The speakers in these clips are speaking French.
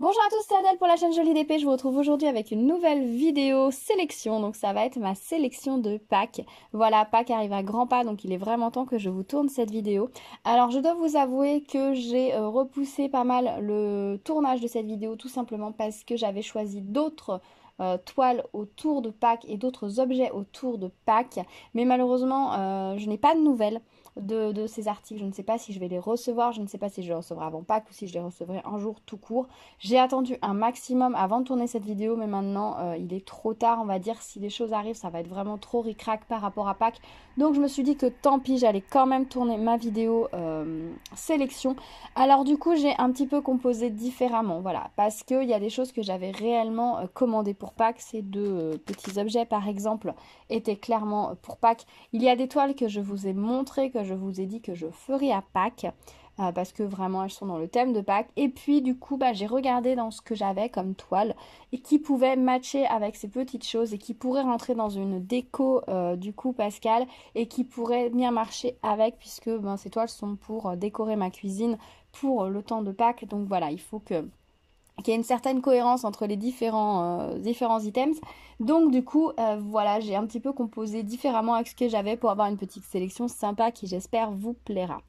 Bonjour à tous, c'est Adèle pour la chaîne Jolie d'Épée. Je vous retrouve aujourd'hui avec une nouvelle vidéo sélection. Donc ça va être ma sélection de Pâques. Voilà, Pâques arrive à grands pas, donc il est vraiment temps que je vous tourne cette vidéo. Alors je dois vous avouer que j'ai repoussé pas mal le tournage de cette vidéo, tout simplement parce que j'avais choisi d'autres toiles autour de Pâques et d'autres objets autour de Pâques. Mais malheureusement, je n'ai pas de nouvelles de ces articles. Je ne sais pas si je vais les recevoir, je ne sais pas si je les recevrai avant Pâques ou si je les recevrai un jour tout court. J'ai attendu un maximum avant de tourner cette vidéo, mais maintenant il est trop tard, on va dire. Si les choses arrivent, ça va être vraiment trop ric-rac par rapport à Pâques. Donc je me suis dit que tant pis, j'allais quand même tourner ma vidéo sélection. Alors du coup, j'ai un petit peu composé différemment, voilà, parce qu'il y a des choses que j'avais réellement commandées pour Pâques. Ces deux petits objets, par exemple, étaient clairement pour Pâques. Il y a des toiles que je vous ai montrées, que je vous ai dit que je ferai à Pâques. Parce que vraiment elles sont dans le thème de Pâques. Et puis du coup j'ai regardé dans ce que j'avais comme toile et qui pouvait matcher avec ces petites choses et qui pourrait rentrer dans une déco du coup Pascal et qui pourrait bien marcher avec, puisque ces toiles sont pour décorer ma cuisine pour le temps de Pâques. Donc voilà, il faut qu'il y ait une certaine cohérence entre les différents items. Donc du coup, voilà, j'ai un petit peu composé différemment avec ce que j'avais pour avoir une petite sélection sympa qui j'espère vous plaira.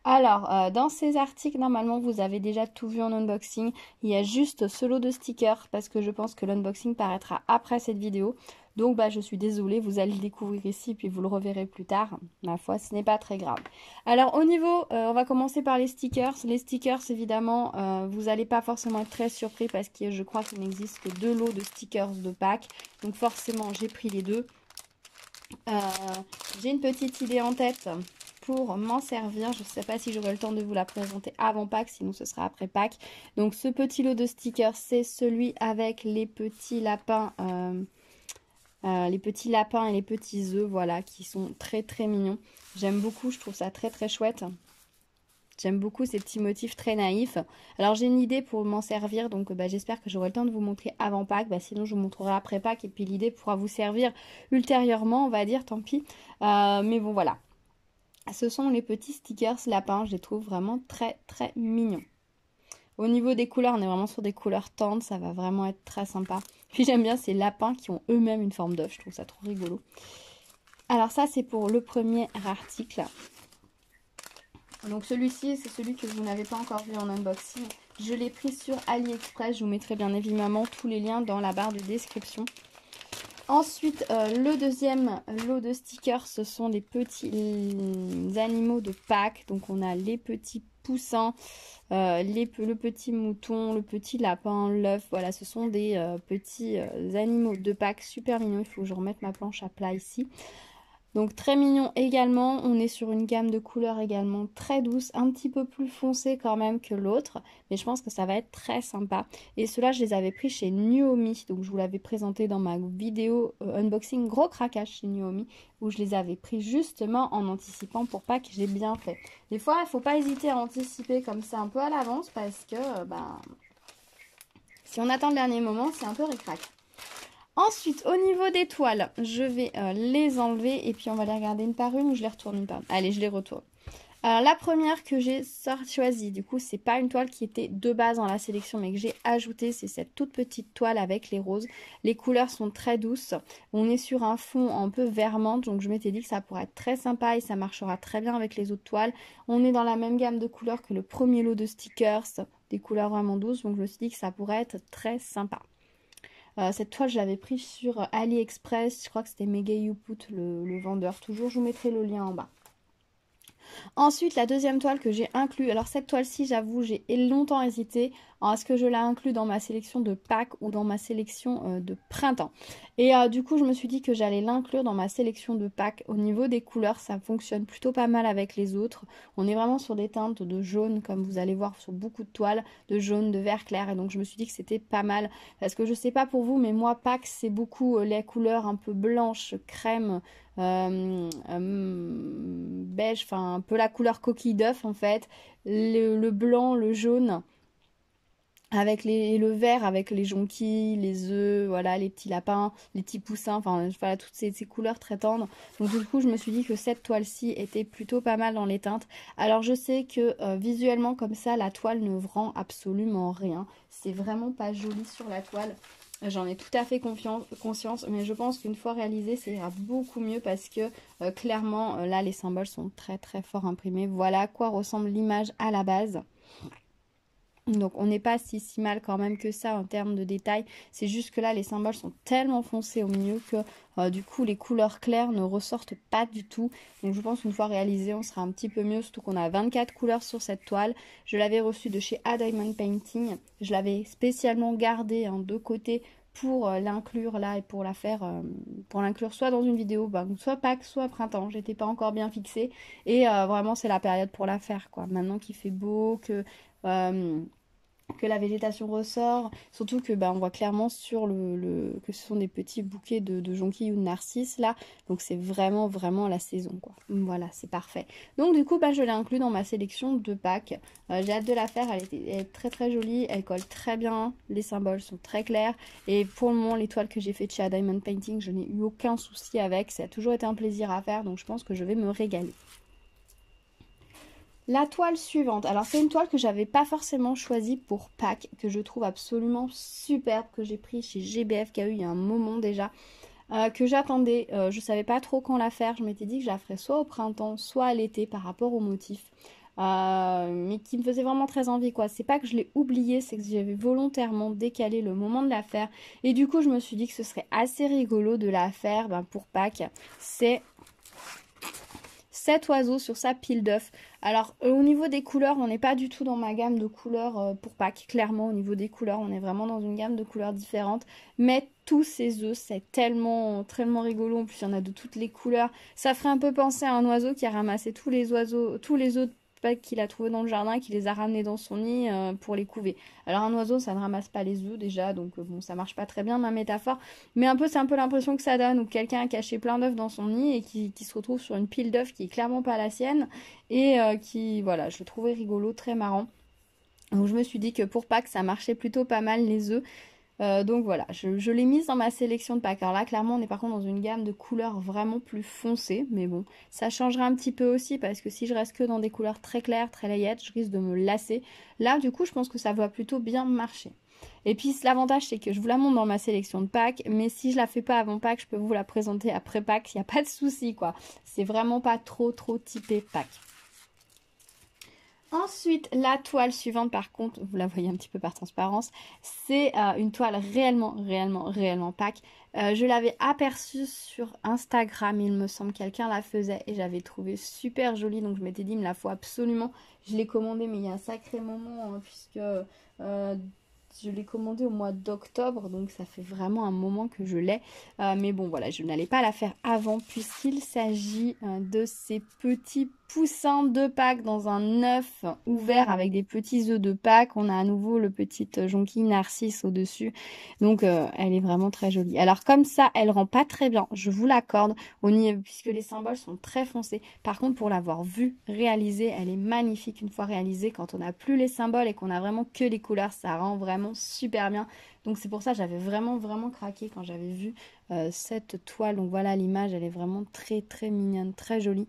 Alors, dans ces articles, normalement, vous avez déjà tout vu en unboxing. Il y a juste ce lot de stickers parce que je pense que l'unboxing paraîtra après cette vidéo. Donc, je suis désolée, vous allez le découvrir ici puis vous le reverrez plus tard. Ma foi, ce n'est pas très grave. Alors, au niveau, on va commencer par les stickers. Les stickers, évidemment, vous n'allez pas forcément être très surpris parce que je crois qu'il n'existe que 2 lots de stickers de Pâques. Donc, forcément, j'ai pris les deux. J'ai une petite idée en tête pour m'en servir. Je ne sais pas si j'aurai le temps de vous la présenter avant Pâques, sinon ce sera après Pâques. Donc ce petit lot de stickers, c'est celui avec les petits lapins, et les petits œufs, voilà, qui sont très très mignons. J'aime beaucoup, je trouve ça très très chouette. J'aime beaucoup ces petits motifs très naïfs. Alors j'ai une idée pour m'en servir, donc j'espère que j'aurai le temps de vous montrer avant Pâques. Sinon je vous montrerai après Pâques et puis l'idée pourra vous servir ultérieurement, on va dire, tant pis. Mais bon voilà. Ce sont les petits stickers lapins, je les trouve vraiment très très mignons. Au niveau des couleurs, on est vraiment sur des couleurs tendres, ça va vraiment être très sympa. Puis j'aime bien ces lapins qui ont eux-mêmes une forme d'œuf, je trouve ça trop rigolo. Alors ça c'est pour le premier article. Donc celui-ci, c'est celui que vous n'avez pas encore vu en unboxing. Je l'ai pris sur AliExpress. Je vous mettrai bien évidemment tous les liens dans la barre de description. Ensuite, le deuxième lot de stickers, ce sont les petits animaux de Pâques. Donc on a les petits poussins, le petit mouton, le petit lapin, l'œuf. Voilà, ce sont des petits animaux de Pâques super mignons. Il faut que je remette ma planche à plat ici. Donc très mignon également, on est sur une gamme de couleurs également très douce, un petit peu plus foncée quand même que l'autre, mais je pense que ça va être très sympa. Et ceux-là, je les avais pris chez Nuomi, donc je vous l'avais présenté dans ma vidéo unboxing, gros craquage chez Nuomi, où je les avais pris justement en anticipant pour Pâques, j'ai bien fait. Des fois, il ne faut pas hésiter à anticiper comme ça un peu à l'avance, parce que si on attend le dernier moment, c'est un peu ric-rac. Ensuite, au niveau des toiles, je vais les enlever et puis on va les regarder une par une ou je les retourne une par une. Allez, je les retourne. Alors la première que j'ai choisie, du coup, c'est pas une toile qui était de base dans la sélection, mais que j'ai ajoutée, c'est cette toute petite toile avec les roses. Les couleurs sont très douces. On est sur un fond un peu vert menthe, donc je m'étais dit que ça pourrait être très sympa et ça marchera très bien avec les autres toiles. On est dans la même gamme de couleurs que le premier lot de stickers, des couleurs vraiment douces, donc je me suis dit que ça pourrait être très sympa. Cette toile, je l'avais prise sur AliExpress. Je crois que c'était Mega Youput, le vendeur. Toujours, je vous mettrai le lien en bas. Ensuite, la deuxième toile que j'ai inclus. Alors cette toile-ci, j'avoue, j'ai longtemps hésité. Est-ce que je la inclus dans ma sélection de Pâques ou dans ma sélection de printemps? Et du coup, je me suis dit que j'allais l'inclure dans ma sélection de Pâques. Au niveau des couleurs, ça fonctionne plutôt pas mal avec les autres. On est vraiment sur des teintes de jaune, comme vous allez voir sur beaucoup de toiles, de jaune, de vert clair. Et donc, je me suis dit que c'était pas mal. Parce que je sais pas pour vous, mais moi, Pâques, c'est beaucoup les couleurs un peu blanches, crème, beige, enfin un peu la couleur coquille d'œuf en fait. Le blanc, le jaune. avec le vert, avec les jonquilles, les œufs, voilà, les petits lapins, les petits poussins, enfin voilà, toutes ces couleurs très tendres. Donc du coup, je me suis dit que cette toile-ci était plutôt pas mal dans les teintes. Alors je sais que visuellement comme ça, la toile ne rend absolument rien. C'est vraiment pas joli sur la toile. J'en ai tout à fait conscience, mais je pense qu'une fois réalisé, ça ira beaucoup mieux parce que clairement, là, les symboles sont très très fort imprimés. Voilà à quoi ressemble l'image à la base. Donc on n'est pas si mal quand même que ça en termes de détails. C'est juste que là les symboles sont tellement foncés au milieu que du coup les couleurs claires ne ressortent pas du tout. Donc je pense qu'une fois réalisé on sera un petit peu mieux. Surtout qu'on a 24 couleurs sur cette toile. Je l'avais reçue de chez A Diamond Painting. Je l'avais spécialement gardée de côté pour l'inclure là et pour la faire, pour l'inclure soit dans une vidéo, soit Pâques, soit printemps. J'étais pas encore bien fixée. Et vraiment c'est la période pour la faire quoi. Maintenant qu'il fait beau, que la végétation ressort, surtout que on voit clairement sur que ce sont des petits bouquets de jonquilles ou de narcisses là, donc c'est vraiment la saison quoi. Voilà, c'est parfait. Donc du coup je l'ai inclus dans ma sélection de Pâques. J'ai hâte de la faire, elle est très très jolie, elle colle très bien, les symboles sont très clairs et pour le moment les toiles que j'ai faites chez A Diamond Painting, je n'ai eu aucun souci avec, ça a toujours été un plaisir à faire, donc je pense que je vais me régaler. La toile suivante, alors c'est une toile que j'avais pas forcément choisie pour Pâques, que je trouve absolument superbe, que j'ai pris chez GBF, qui a eu il y a un moment déjà, que j'attendais, je savais pas trop quand la faire, je m'étais dit que je la ferais soit au printemps, soit à l'été par rapport au motif, mais qui me faisait vraiment très envie quoi. C'est pas que je l'ai oublié, c'est que j'avais volontairement décalé le moment de la faire, et du coup je me suis dit que ce serait assez rigolo de la faire pour Pâques. C'est cet oiseau sur sa pile d'œufs. Alors au niveau des couleurs, on n'est pas du tout dans ma gamme de couleurs pour Pâques. Clairement au niveau des couleurs, on est vraiment dans une gamme de couleurs différentes. Mais tous ces œufs, c'est tellement rigolo. En plus, il y en a de toutes les couleurs. Ça ferait un peu penser à un oiseau qui a ramassé tous les œufs de Pâques qu'il a trouvé dans le jardin, qui les a ramenés dans son nid pour les couver. Alors un oiseau, ça ne ramasse pas les œufs déjà, donc bon, ça marche pas très bien ma métaphore. Mais c'est un peu l'impression que ça donne, où quelqu'un a caché plein d'œufs dans son nid et qui se retrouve sur une pile d'œufs qui est clairement pas la sienne et qui, voilà, je le trouvais rigolo, très marrant. Donc je me suis dit que pour Pâques, ça marchait plutôt pas mal les œufs. Donc voilà, je l'ai mise dans ma sélection de Pâques. Alors là, clairement, on est par contre dans une gamme de couleurs vraiment plus foncées. Mais bon, ça changera un petit peu aussi parce que si je reste que dans des couleurs très claires, très layettes, je risque de me lasser. Là, du coup, je pense que ça va plutôt bien marcher. Et puis l'avantage, c'est que je vous la montre dans ma sélection de Pâques. Mais si je la fais pas avant Pâques, je peux vous la présenter après Pâques. Il n'y a pas de souci, quoi. C'est vraiment pas trop typé Pâques. Ensuite, la toile suivante, par contre, vous la voyez un petit peu par transparence, c'est une toile réellement Pâques. Je l'avais aperçue sur Instagram, il me semble, quelqu'un la faisait et j'avais trouvé super jolie, donc je m'étais dit, il me la faut absolument. Je l'ai commandée, mais il y a un sacré moment, puisque je l'ai commandée au mois d'octobre, donc ça fait vraiment un moment que je l'ai. Mais bon, voilà, je n'allais pas la faire avant, puisqu'il s'agit de ces petits poussins de Pâques dans un œuf ouvert avec des petits œufs de Pâques. On a à nouveau le petit jonquille narcisse au-dessus. Donc, elle est vraiment très jolie. Alors, comme ça, elle rend pas très bien, je vous l'accorde, puisque les symboles sont très foncés. Par contre, pour l'avoir vue réalisée, elle est magnifique une fois réalisée. Quand on n'a plus les symboles et qu'on a vraiment que les couleurs, ça rend vraiment super bien. Donc, c'est pour ça que j'avais vraiment craqué quand j'avais vu cette toile. Donc, voilà l'image, elle est vraiment très mignonne, très jolie.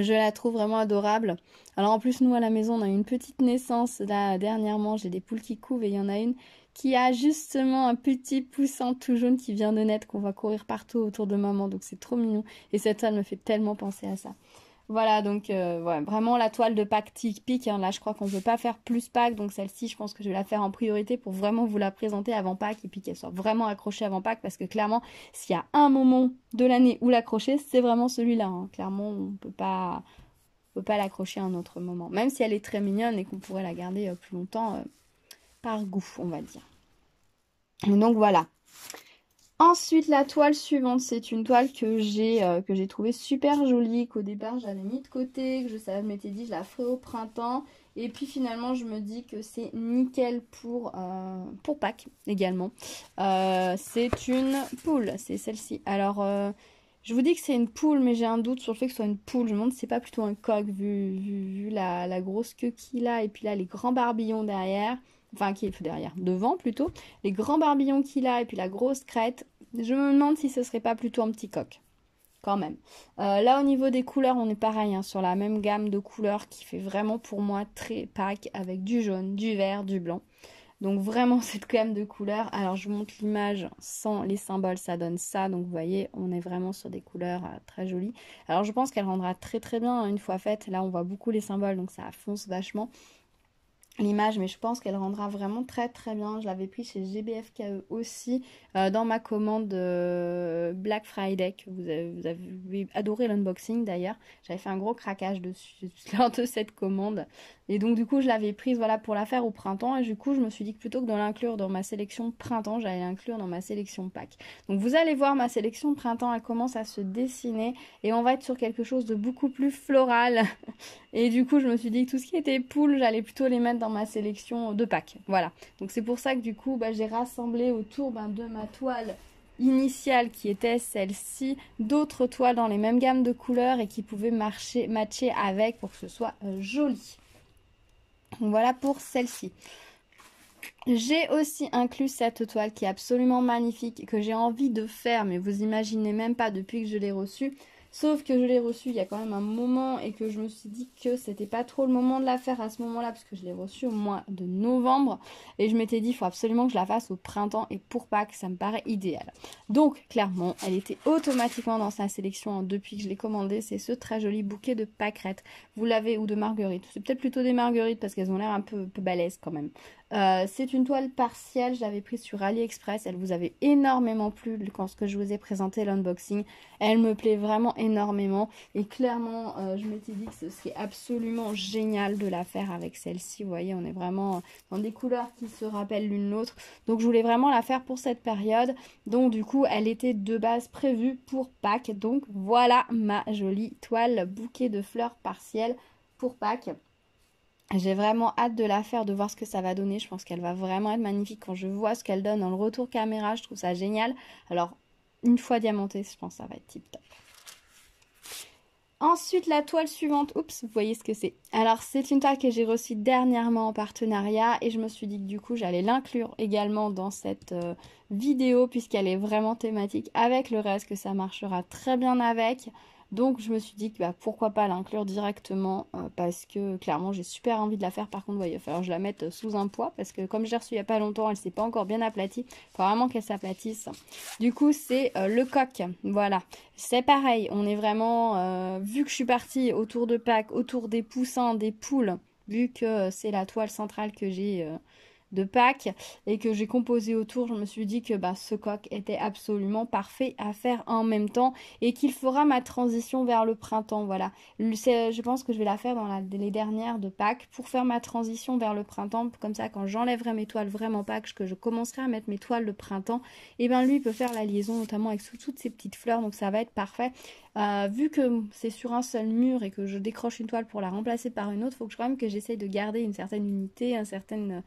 Je la trouve vraiment adorable. Alors en plus, nous à la maison, on a eu une petite naissance là dernièrement. J'ai des poules qui couvent et il y en a une qui a justement un petit poussin tout jaune qui vient de naître qu'on va courir partout autour de maman. Donc c'est trop mignon. Et cette toile me fait tellement penser à ça. Voilà, donc ouais, vraiment la toile de Pâques typique. Là, je crois qu'on ne peut pas faire plus Pâques. Donc celle-ci, je pense que je vais la faire en priorité pour vraiment vous la présenter avant Pâques et puis qu'elle soit vraiment accrochée avant Pâques. Parce que clairement, s'il y a un moment de l'année où l'accrocher, c'est vraiment celui-là. Clairement, on peut pas l'accrocher à un autre moment. Même si elle est très mignonne et qu'on pourrait la garder plus longtemps par goût, on va dire. Donc voilà. Ensuite, la toile suivante, c'est une toile que j'ai trouvée super jolie, qu'au départ j'avais mis de côté, que je m'étais dit je la ferai au printemps. Et puis finalement, je me dis que c'est nickel pour Pâques également. C'est une poule, c'est celle-ci. Alors, je vous dis que c'est une poule, mais j'ai un doute sur le fait que ce soit une poule. Je me demande si c'est pas plutôt un coq, vu la grosse queue qu'il a, et puis là, les grands barbillons derrière. enfin qui est derrière, devant plutôt, les grands barbillons qu'il a et puis la grosse crête, je me demande si ce serait pas plutôt un petit coq. Quand même. Là au niveau des couleurs, on est pareil, hein, sur la même gamme de couleurs qui fait vraiment pour moi très Pâques avec du jaune, du vert, du blanc. Donc vraiment cette gamme de couleurs. Alors je vous montre l'image sans les symboles, ça donne ça. Donc vous voyez, on est vraiment sur des couleurs très jolies. Alors je pense qu'elle rendra très très bien hein, une fois faite. Là on voit beaucoup les symboles, donc ça fonce vachement l'image, mais je pense qu'elle rendra vraiment très très bien. Je l'avais pris chez GBFKE aussi dans ma commande Black Friday, que vous avez adoré l'unboxing d'ailleurs. J'avais fait un gros craquage dessus lors de cette commande. Et donc du coup je l'avais prise voilà, pour la faire au printemps. Et du coup je me suis dit que plutôt que de l'inclure dans ma sélection printemps, j'allais l'inclure dans ma sélection Pâques. Donc vous allez voir, ma sélection printemps, elle commence à se dessiner. Et on va être sur quelque chose de beaucoup plus floral. Et du coup je me suis dit que tout ce qui était poules, j'allais plutôt les mettre dans ma sélection de Pâques. Voilà. Donc c'est pour ça que du coup j'ai rassemblé autour de ma toile initiale qui était celle-ci, d'autres toiles dans les mêmes gammes de couleurs et qui pouvaient matcher avec pour que ce soit joli. Donc voilà pour celle-ci. J'ai aussi inclus cette toile qui est absolument magnifique, que j'ai envie de faire, mais vous imaginez même pas depuis que je l'ai reçue. Sauf que je l'ai reçue il y a quand même un moment et que je me suis dit que c'était pas trop le moment de la faire à ce moment-là, parce que je l'ai reçue au mois de novembre. Et je m'étais dit, il faut absolument que je la fasse au printemps et pour Pâques, ça me paraît idéal. Donc, clairement, elle était automatiquement dans sa sélection depuis que je l'ai commandée. C'est ce très joli bouquet de pâquerettes. Vous l'avez, ou de marguerites. C'est peut-être plutôt des marguerites parce qu'elles ont l'air un peu balèzes quand même. C'est une toile partielle, je l'avais prise sur AliExpress, elle vous avait énormément plu quand je vous ai présenté l'unboxing, elle me plaît vraiment énormément et clairement je m'étais dit que ce serait absolument génial de la faire avec celle-ci. Vous voyez, on est vraiment dans des couleurs qui se rappellent l'une l'autre, donc je voulais vraiment la faire pour cette période. Donc du coup elle était de base prévue pour Pâques, donc voilà ma jolie toile bouquet de fleurs partielles pour Pâques. J'ai vraiment hâte de la faire, de voir ce que ça va donner. Je pense qu'elle va vraiment être magnifique. Quand je vois ce qu'elle donne dans le retour caméra, je trouve ça génial. Alors, une fois diamantée, je pense que ça va être tip top. Ensuite, la toile suivante, oups, vous voyez ce que c'est. Alors, c'est une toile que j'ai reçue dernièrement en partenariat et je me suis dit que du coup, j'allais l'inclure également dans cette vidéo puisqu'elle est vraiment thématique avec le reste, que ça marchera très bien avec. Donc, je me suis dit que pourquoi pas l'inclure directement parce que clairement, j'ai super envie de la faire. Par contre, ouais, il va falloir que je la mette sous un poids parce que comme je l'ai reçue il n'y a pas longtemps, elle ne s'est pas encore bien aplatie. Il faut vraiment qu'elle s'aplatisse. Du coup, c'est le coq. Voilà. C'est pareil, on est vraiment, vu que je suis partie autour de Pâques, autour des poussins, des poules, vu que c'est la toile centrale que j'ai de Pâques et que j'ai composé autour, je me suis dit que ce coq était absolument parfait à faire en même temps et qu'il fera ma transition vers le printemps. Voilà, je pense que je vais la faire dans les dernières de Pâques pour faire ma transition vers le printemps. Comme ça, quand j'enlèverai mes toiles vraiment Pâques, que je commencerai à mettre mes toiles de printemps, et lui il peut faire la liaison notamment avec toutes ces petites fleurs, donc ça va être parfait. Vu que c'est sur un seul mur et que je décroche une toile pour la remplacer par une autre, il faut que quand même que j'essaye de garder une certaine unité, un certain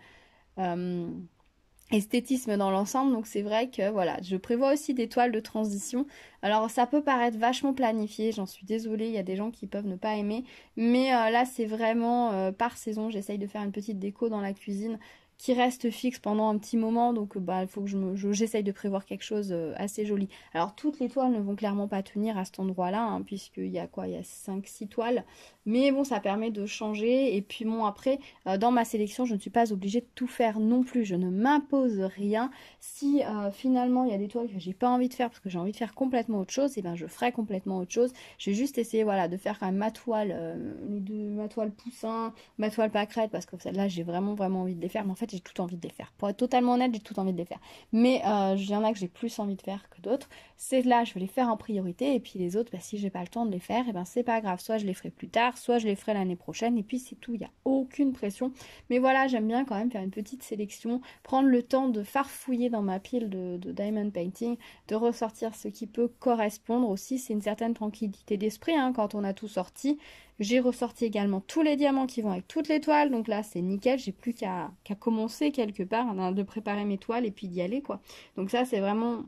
esthétisme dans l'ensemble. Donc c'est vrai que voilà, je prévois aussi des toiles de transition. Alors ça peut paraître vachement planifié, j'en suis désolée, il y a des gens qui peuvent ne pas aimer, mais là c'est vraiment par saison. J'essaye de faire une petite déco dans la cuisine qui reste fixe pendant un petit moment, donc il faut que j'essaye de prévoir quelque chose assez joli. Alors toutes les toiles ne vont clairement pas tenir à cet endroit-là, hein, puisqu'il y a quoi, il y a 5-6 toiles, mais bon, ça permet de changer. Et puis bon, après, dans ma sélection, je ne suis pas obligée de tout faire non plus, je ne m'impose rien. Si finalement il y a des toiles que j'ai pas envie de faire parce que j'ai envie de faire complètement autre chose, et je ferai complètement autre chose. Je vais juste essayer voilà, de faire quand même ma toile, ma toile poussin, ma toile pâquerette, parce que celle-là j'ai vraiment envie de les faire, mais en fait j'ai tout envie de les faire. Pour être totalement honnête, j'ai tout envie de les faire. Mais il y en a que j'ai plus envie de faire que d'autres. C'est là, je vais les faire en priorité, et puis les autres, si j'ai pas le temps de les faire, c'est pas grave. Soit je les ferai plus tard, soit je les ferai l'année prochaine, et puis c'est tout, il n'y a aucune pression. Mais voilà, j'aime bien quand même faire une petite sélection, prendre le temps de farfouiller dans ma pile de diamond painting, de ressortir ce qui peut correspondre aussi. C'est une certaine tranquillité d'esprit hein, quand on a tout sorti. J'ai ressorti également tous les diamants qui vont avec toutes les toiles, donc là c'est nickel, j'ai plus qu'à commencer quelque part, hein, de préparer mes toiles et puis d'y aller quoi. Donc ça c'est vraiment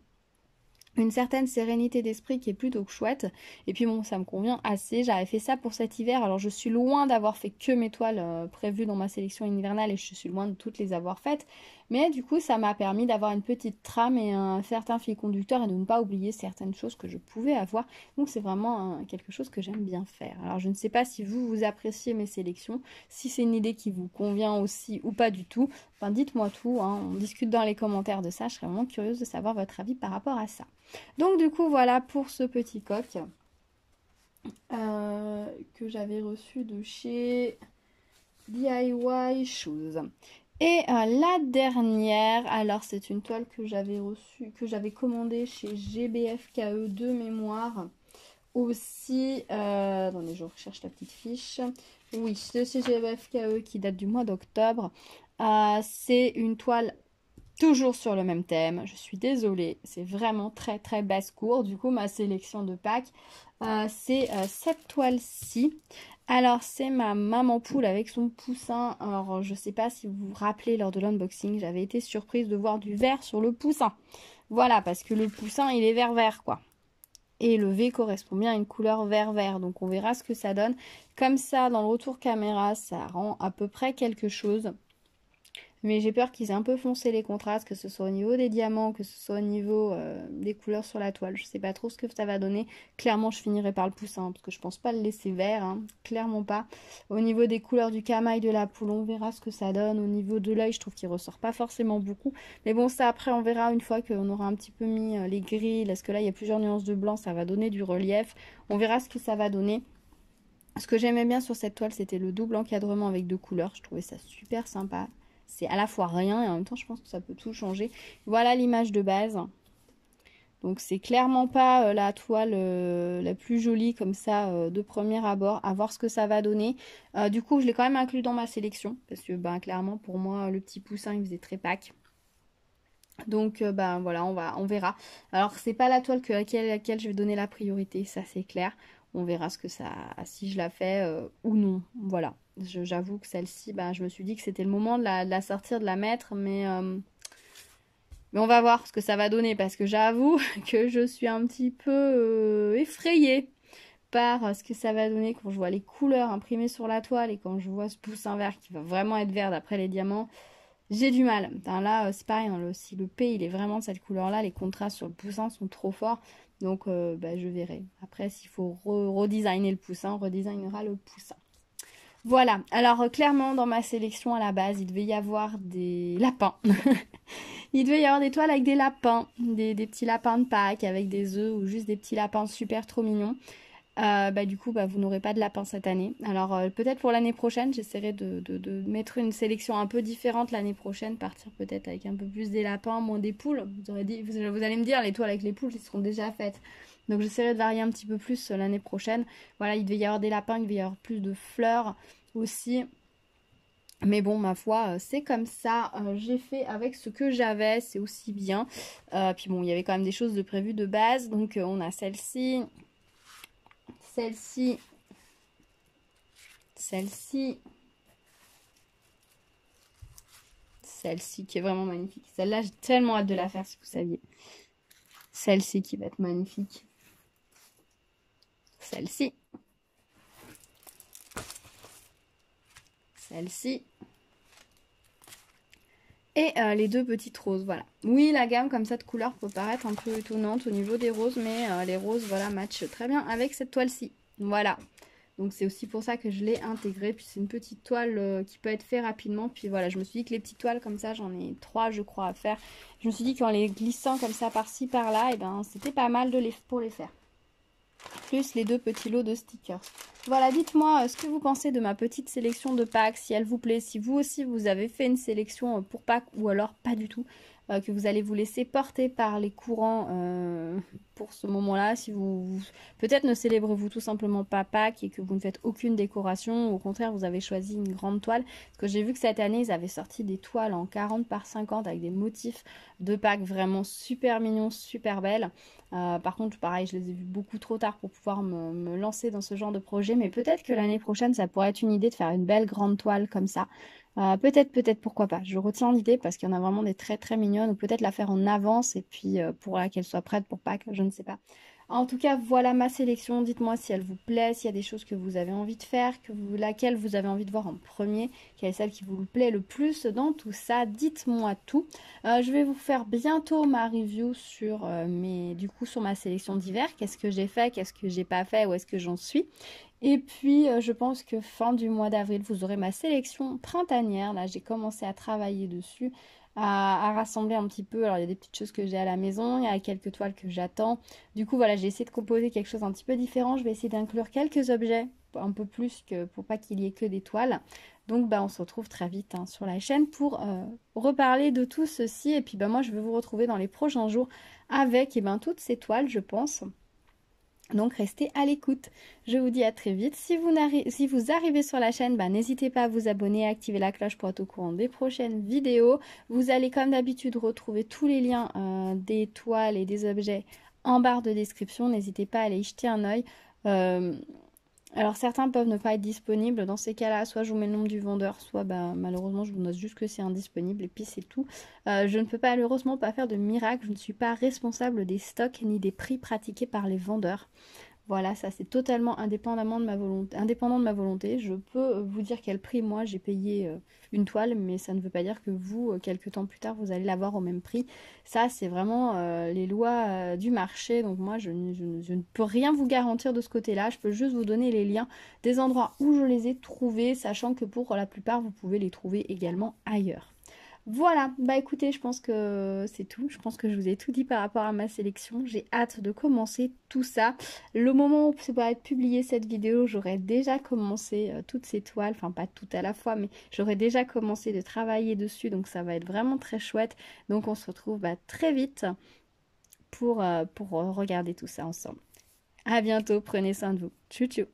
une certaine sérénité d'esprit qui est plutôt chouette. Et puis bon, ça me convient assez. J'avais fait ça pour cet hiver. Alors je suis loin d'avoir fait que mes toiles prévues dans ma sélection hivernale et je suis loin de toutes les avoir faites. Mais du coup, ça m'a permis d'avoir une petite trame et un certain fil conducteur et de ne pas oublier certaines choses que je pouvais avoir. Donc c'est vraiment quelque chose que j'aime bien faire. Alors je ne sais pas si vous appréciez mes sélections, si c'est une idée qui vous convient aussi ou pas du tout. Enfin, dites-moi tout, hein. On discute dans les commentaires de ça. Je serais vraiment curieuse de savoir votre avis par rapport à ça. Donc du coup voilà pour ce petit coq que j'avais reçu de chez DIY Shoes. Et la dernière, alors c'est une toile que j'avais reçue, que j'avais commandée chez GBFKE de mémoire. Aussi, attendez, je recherche la petite fiche. Oui, c'est chez GBFKE qui date du mois d'octobre. C'est une toile toujours sur le même thème, je suis désolée, c'est vraiment très très basse-cour. Du coup, ma sélection de Pâques, c'est cette toile-ci. Alors, c'est ma maman poule avec son poussin. Alors, je sais pas si vous vous rappelez lors de l'unboxing, j'avais été surprise de voir du vert sur le poussin. Voilà, parce que le poussin, il est vert-vert, quoi. Et le V correspond bien à une couleur vert-vert. Donc, on verra ce que ça donne. Comme ça, dans le retour caméra, ça rend à peu près quelque chose. Mais j'ai peur qu'ils aient un peu foncé les contrastes, que ce soit au niveau des diamants, que ce soit au niveau des couleurs sur la toile. Je sais pas trop ce que ça va donner. Clairement, je finirai par le poussin, parce que je pense pas le laisser vert, hein. Clairement pas. Au niveau des couleurs du camail de la poule, on verra ce que ça donne. Au niveau de l'œil, je trouve qu'il ressort pas forcément beaucoup. Mais bon, ça après, on verra une fois qu'on aura un petit peu mis les gris. Parce que là, il y a plusieurs nuances de blanc, ça va donner du relief. On verra ce que ça va donner. Ce que j'aimais bien sur cette toile, c'était le double encadrement avec deux couleurs. Je trouvais ça super sympa. C'est à la fois rien et en même temps, je pense que ça peut tout changer. Voilà l'image de base. Donc, c'est clairement pas la toile la plus jolie comme ça de premier abord. À voir ce que ça va donner. Du coup, je l'ai quand même inclus dans ma sélection. Parce que, ben, clairement, pour moi, le petit poussin, il faisait très Pâques. Donc, ben, voilà, on verra. Alors, c'est pas la toile à laquelle je vais donner la priorité. Ça, c'est clair. On verra ce que ça, si je la fais ou non. Voilà. J'avoue que celle-ci, bah, je me suis dit que c'était le moment de la sortir, de la mettre, mais on va voir ce que ça va donner, parce que j'avoue que je suis un petit peu effrayée par ce que ça va donner quand je vois les couleurs imprimées sur la toile et quand je vois ce poussin vert qui va vraiment être vert d'après les diamants. J'ai du mal. Enfin, là, c'est pareil, hein, si le P il est vraiment de cette couleur-là, les contrastes sur le poussin sont trop forts. Donc, bah, je verrai. Après, s'il faut redesigner le poussin, on redesignera le poussin. Voilà, alors clairement dans ma sélection à la base, il devait y avoir des lapins. Il devait y avoir des toiles avec des lapins, des petits lapins de Pâques avec des œufs ou juste des petits lapins super trop mignons. Bah, du coup, bah, vous n'aurez pas de lapin cette année. Alors peut-être pour l'année prochaine, j'essaierai de mettre une sélection un peu différente l'année prochaine, partir peut-être avec un peu plus des lapins, moins des poules. Vous allez me dire, les toiles avec les poules, elles seront déjà faites. Donc j'essaierai de varier un petit peu plus l'année prochaine. Voilà, il devait y avoir des lapins, il devait y avoir plus de fleurs aussi. Mais bon, ma foi, c'est comme ça. J'ai fait avec ce que j'avais, c'est aussi bien. Puis bon, il y avait quand même des choses de prévues de base. Donc on a celle-ci, celle-ci, celle-ci, celle-ci qui est vraiment magnifique. Celle-là, j'ai tellement hâte de la faire si vous saviez. Celle-ci qui va être magnifique. Celle-ci. Celle-ci. Et les deux petites roses, voilà. Oui, la gamme comme ça de couleurs peut paraître un peu étonnante au niveau des roses, mais les roses, voilà, matchent très bien avec cette toile-ci. Voilà. Donc c'est aussi pour ça que je l'ai intégrée. Puis c'est une petite toile qui peut être faite rapidement. Puis voilà, je me suis dit que les petites toiles comme ça, j'en ai 3 je crois à faire. Je me suis dit qu'en les glissant comme ça par-ci par-là, et ben c'était pas mal pour les faire. Plus les deux petits lots de stickers. Voilà, dites-moi ce que vous pensez de ma petite sélection de Pâques, si elle vous plaît, si vous aussi vous avez fait une sélection pour Pâques ou alors pas du tout, que vous allez vous laisser porter par les courants pour ce moment-là, si vous peut-être ne célébrez-vous tout simplement pas Pâques et que vous ne faites aucune décoration, au contraire vous avez choisi une grande toile, parce que j'ai vu que cette année ils avaient sorti des toiles en 40 par 50 avec des motifs de Pâques vraiment super mignons, super belles. Par contre, pareil, je les ai vus beaucoup trop tard pour pouvoir me lancer dans ce genre de projet. Mais peut-être que l'année prochaine, ça pourrait être une idée de faire une belle grande toile comme ça. Peut-être, pourquoi pas. Je retiens l'idée parce qu'il y en a vraiment des très très mignonnes, ou peut-être la faire en avance et puis pour qu'elle soit prête pour Pâques, je ne sais pas. En tout cas, voilà ma sélection. Dites-moi si elle vous plaît, s'il y a des choses que vous avez envie de faire, laquelle vous avez envie de voir en premier, quelle est celle qui vous plaît le plus dans tout ça. Dites-moi tout. Je vais vous faire bientôt ma review sur du coup sur ma sélection d'hiver. Qu'est-ce que j'ai fait, qu'est-ce que j'ai pas fait, où est-ce que j'en suis. Et puis, je pense que fin du mois d'avril, vous aurez ma sélection printanière. Là, j'ai commencé à travailler dessus, à rassembler un petit peu. Alors, il y a des petites choses que j'ai à la maison, il y a quelques toiles que j'attends. Du coup, voilà, j'ai essayé de composer quelque chose un petit peu différent. Je vais essayer d'inclure quelques objets, un peu plus que pour pas qu'il y ait que des toiles. Donc, bah, on se retrouve très vite hein, sur la chaîne pour reparler de tout ceci. Et puis, bah, moi, je vais vous retrouver dans les prochains jours avec toutes ces toiles, je pense. Donc restez à l'écoute. Je vous dis à très vite. Si vous arrivez sur la chaîne, n'hésitez pas à vous abonner et à activer la cloche pour être au courant des prochaines vidéos. Vous allez comme d'habitude retrouver tous les liens des toiles et des objets en barre de description. N'hésitez pas à aller y jeter un œil. Alors certains peuvent ne pas être disponibles. Dans ces cas-là, soit je vous mets le nom du vendeur, soit malheureusement je vous note juste que c'est indisponible et puis c'est tout. Je ne peux malheureusement pas faire de miracle. Je ne suis pas responsable des stocks ni des prix pratiqués par les vendeurs. Voilà, ça c'est totalement indépendamment de ma volonté, indépendant de ma volonté. Je peux vous dire quel prix moi j'ai payé une toile, mais ça ne veut pas dire que vous, quelques temps plus tard, vous allez l'avoir au même prix. Ça, c'est vraiment les lois du marché. Donc moi, je ne peux rien vous garantir de ce côté-là. Je peux juste vous donner les liens des endroits où je les ai trouvés, sachant que pour la plupart, vous pouvez les trouver également ailleurs. Voilà, écoutez, je pense que c'est tout. Je pense que je vous ai tout dit par rapport à ma sélection. J'ai hâte de commencer tout ça. Le moment où ça va être publié cette vidéo, j'aurai déjà commencé toutes ces toiles. Enfin, pas toutes à la fois, mais j'aurai déjà commencé de travailler dessus. Donc ça va être vraiment très chouette. Donc on se retrouve très vite pour regarder tout ça ensemble. À bientôt, prenez soin de vous. Tchou tchou.